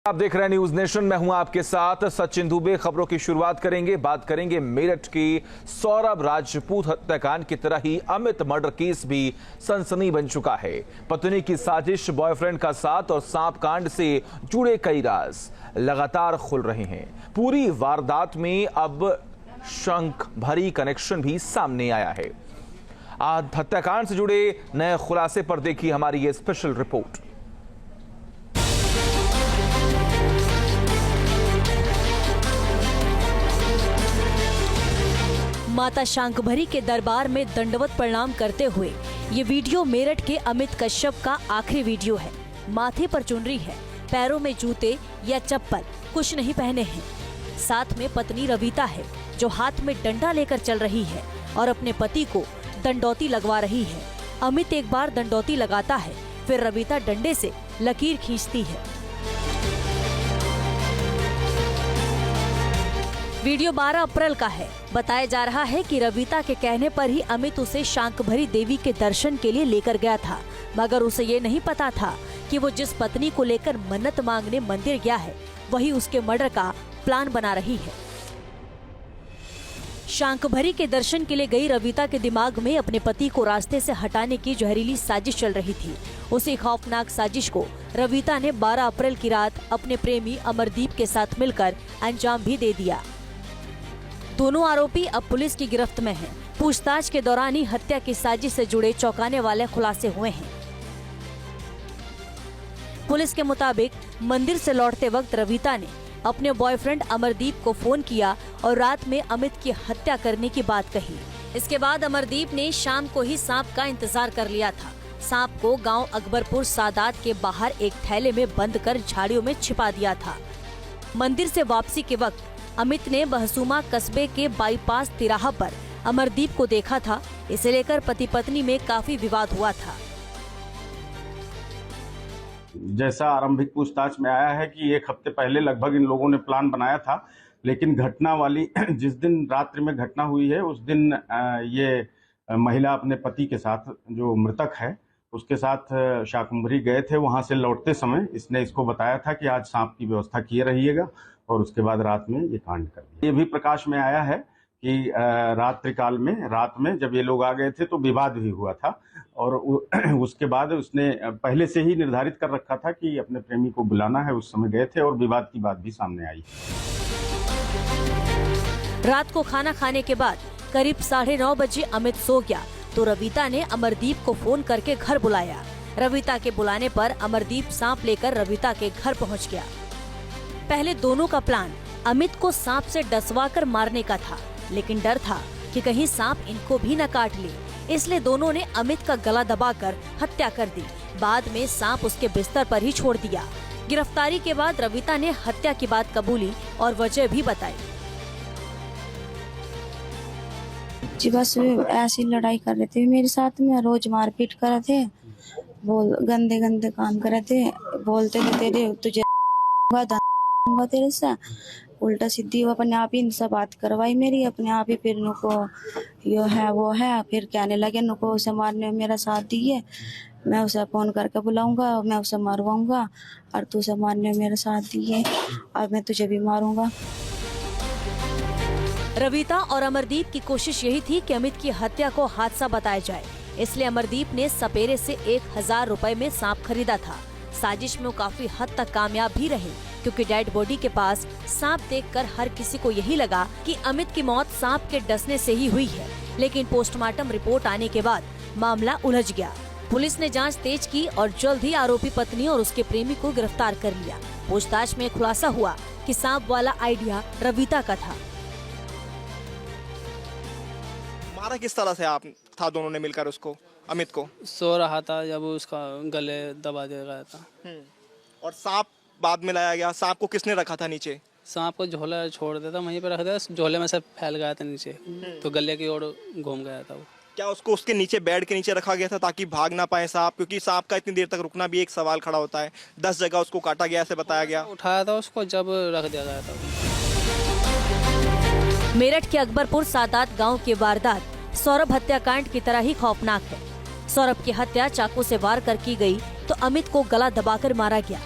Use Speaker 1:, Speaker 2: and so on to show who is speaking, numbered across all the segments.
Speaker 1: आप देख रहे हैं न्यूज नेशन। मैं हूं आपके साथ सचिन दुबे। खबरों की शुरुआत करेंगे, बात करेंगे मेरठ की सौरभ राजपूत हत्याकांड की तरह ही अमित मर्डर केस भी सनसनी बन चुका है। पत्नी की साजिश, बॉयफ्रेंड का साथ और सांप कांड से जुड़े कई राज लगातार खुल रहे हैं। पूरी वारदात में अब शंख भरी कनेक्शन भी सामने आया है। आज हत्याकांड से जुड़े नए खुलासे पर देखिए हमारी ये स्पेशल रिपोर्ट।
Speaker 2: माता शांकभरी के दरबार में दंडवत प्रणाम करते हुए ये वीडियो मेरठ के अमित कश्यप का आखिरी वीडियो है। माथे पर चुनरी है, पैरों में जूते या चप्पल कुछ नहीं पहने हैं। साथ में पत्नी रविता है जो हाथ में डंडा लेकर चल रही है और अपने पति को दंडौती लगवा रही है। अमित एक बार दंडौती लगाता है, फिर रविता डंडे से लकीर खींचती है। वीडियो 12 अप्रैल का है। बताया जा रहा है कि रविता के कहने पर ही अमित उसे शांकभरी देवी के दर्शन के लिए लेकर गया था, मगर उसे ये नहीं पता था कि वो जिस पत्नी को लेकर मन्नत मांगने मंदिर गया है वही उसके मर्डर का प्लान बना रही है। शांकभरी के दर्शन के लिए गई रविता के दिमाग में अपने पति को रास्ते से हटाने की जहरीली साजिश चल रही थी। उसी खौफनाक साजिश को रविता ने 12 अप्रैल की रात अपने प्रेमी अमरदीप के साथ मिलकर अंजाम भी दे दिया। दोनों आरोपी अब पुलिस की गिरफ्त में हैं। पूछताछ के दौरान ही हत्या की साजिश से जुड़े चौंकाने वाले खुलासे हुए हैं। पुलिस के मुताबिक मंदिर से लौटते वक्त रविता ने अपने बॉयफ्रेंड अमरदीप को फोन किया और रात में अमित की हत्या करने की बात कही। इसके बाद अमरदीप ने शाम को ही सांप का इंतजार कर लिया था। सांप को गांव अकबरपुर सादात के बाहर एक थैले में बंद कर झाड़ियों में छिपा दिया था। मंदिर से वापसी के वक्त अमित ने बहसूमा कस्बे के बाईपास तिराहा पर अमरदीप को देखा था। इसे लेकर पति पत्नी में काफी विवाद हुआ था।
Speaker 3: जैसा आरंभिक पूछताछ में आया है कि एक हफ्ते पहले लगभग इन लोगों ने प्लान बनाया था, लेकिन घटना वाली जिस दिन रात्रि में घटना हुई है उस दिन ये महिला अपने पति के साथ, जो मृतक है, उसके साथ शाकंभरी गए थे। वहां से लौटते समय इसने इसको बताया था कि आज सांप की व्यवस्था किए रहिएगा, और उसके बाद रात में ये कांड कर दिया। ये भी प्रकाश में आया है कि रात में जब ये लोग आ गए थे तो विवाद भी हुआ था, और उसके बाद उसने पहले से ही निर्धारित कर रखा था कि अपने प्रेमी को बुलाना है। उस समय गए थे और विवाद की बात भी सामने आई।
Speaker 2: रात को खाना खाने के बाद करीब 9:30 बजे अमित सो गया तो रविता ने अमरदीप को फोन करके घर बुलाया। रविता के बुलाने पर अमरदीप सांप लेकर रविता के घर पहुंच गया। पहले दोनों का प्लान अमित को सांप से डसवा कर मारने का था, लेकिन डर था कि कहीं सांप इनको भी न काट ले, इसलिए दोनों ने अमित का गला दबाकर हत्या कर दी। बाद में सांप उसके बिस्तर पर ही छोड़ दिया। गिरफ्तारी के बाद रविता ने हत्या की बात कबूली और वजह भी बताई।
Speaker 4: जी बस ऐसी लड़ाई कर रहे थे मेरे साथ में, रोज मारपीट कर रहे थे, गंदे गंदे काम कर रहे थे, बोलते थे तेरे तुझे दूंगा तेरे से, उल्टा सीधी वो अपने आप ही इनसे बात करवाई मेरी, अपने आप ही फिर नुको यो है वो है, फिर कहने लगे नुको उसे मारने में मेरा साथ दिए, मैं उसे फोन करके बुलाऊंगा, मैं उसे मारवाऊंगा, और तू उसे मारने में मेरा साथ दिए और मैं तुझे भी मारूंगा।
Speaker 2: रविता और अमरदीप की कोशिश यही थी कि अमित की हत्या को हादसा बताया जाए, इसलिए अमरदीप ने सपेरे से 1000 रुपए में सांप खरीदा था। साजिश में वो काफी हद तक कामयाब भी रहे, क्योंकि डेड बॉडी के पास सांप देखकर हर किसी को यही लगा कि अमित की मौत सांप के डसने से ही हुई है। लेकिन पोस्टमार्टम रिपोर्ट आने के बाद मामला उलझ गया। पुलिस ने जांच तेज की और जल्द ही आरोपी पत्नी और उसके प्रेमी को गिरफ्तार कर लिया। पूछताछ में खुलासा हुआ कि सांप वाला आइडिया रविता का था।
Speaker 5: मारा किस तरह से आप था दोनों ने मिलकर उसको, अमित को?
Speaker 6: सो रहा था जब उसका गले दबा दिया गया था।
Speaker 5: और सांप बाद में लाया गया। सांप को किसने रखा था नीचे?
Speaker 6: सांप को झोला छोड़ दिया था, वहीं पे रख दिया, झोले में से फैल गया था नीचे, तो गले की ओर घूम गया था वो।
Speaker 5: क्या उसको उसके नीचे, बेड के नीचे रखा गया था ताकि भाग ना पाए सांप? क्योंकि सांप का इतनी देर तक रुकना भी एक सवाल खड़ा होता है। 10 जगह उसको काटा गया ऐसे बताया गया।
Speaker 6: उठाया था उसको जब रख दिया गया था।
Speaker 2: मेरठ के अकबरपुर सादात गांव की वारदात सौरभ हत्याकांड की तरह ही खौफनाक है। सौरभ की हत्या चाकू से वार कर की गई तो अमित को गला दबाकर मारा गया।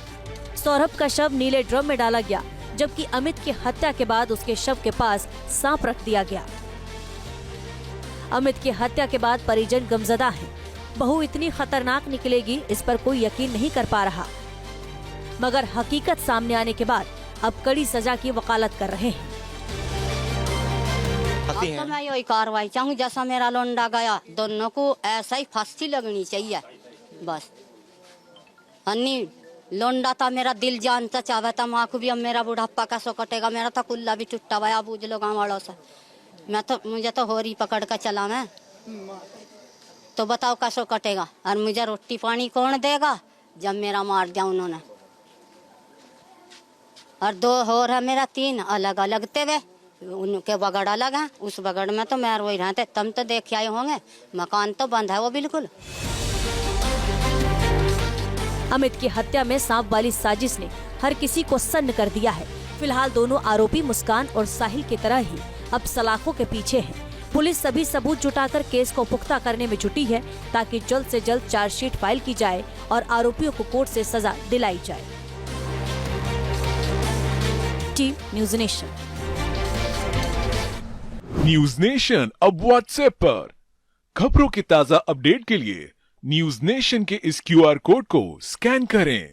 Speaker 2: सौरभ का शव नीले ड्रम में डाला गया, जबकि अमित की हत्या के बाद उसके शव के पास सांप रख दिया गया। अमित की हत्या के बाद परिजन गमजदा हैं। बहू इतनी खतरनाक निकलेगी, इस पर कोई यकीन नहीं कर पा रहा, मगर हकीकत सामने आने के बाद अब कड़ी सजा की वकालत कर रहे हैं।
Speaker 7: अब तो मैं यही कार्रवाई चाहूँ, जैसा मेरा लोंडा गया, दोनों को ऐसा ही फांसी लगनी चाहिए बस। अन्नी लोंडा था मेरा दिल जानता चाहता था, माँ को भी अब मेरा बुढ़ापा कैसे कटेगा, मेरा था कुल्ला भी टूटा हुआ, बूझ लो गाँव वालों से। मुझे तो होरी पकड़ कर चला मैं, तो बताओ कैसे कटेगा, और मुझे रोटी पानी कौन देगा जब मेरा मार दिया उन्होंने। और 2 और है मेरा, 3 अलग अलग थे, उनके बगड़ अलग हैं, उस बगड़ में तो मैं रोई रहते, तुम तो देख आए होंगे, मकान तो बंद है वो बिल्कुल।
Speaker 2: अमित की हत्या में सांप वाली साजिश ने हर किसी को सन्न कर दिया है। फिलहाल दोनों आरोपी मुस्कान और साहिल की तरह ही अब सलाखों के पीछे हैं। पुलिस सभी सबूत जुटाकर केस को पुख्ता करने में जुटी है, ताकि जल्द से जल्द चार्जशीट फाइल की जाए और आरोपियों को कोर्ट से सजा दिलाई जाए। Team news nation.
Speaker 8: News nation अब व्हाट्सएप पर खबरों के ताजा अपडेट के लिए न्यूज़ नेशन के इस QR कोड को स्कैन करें।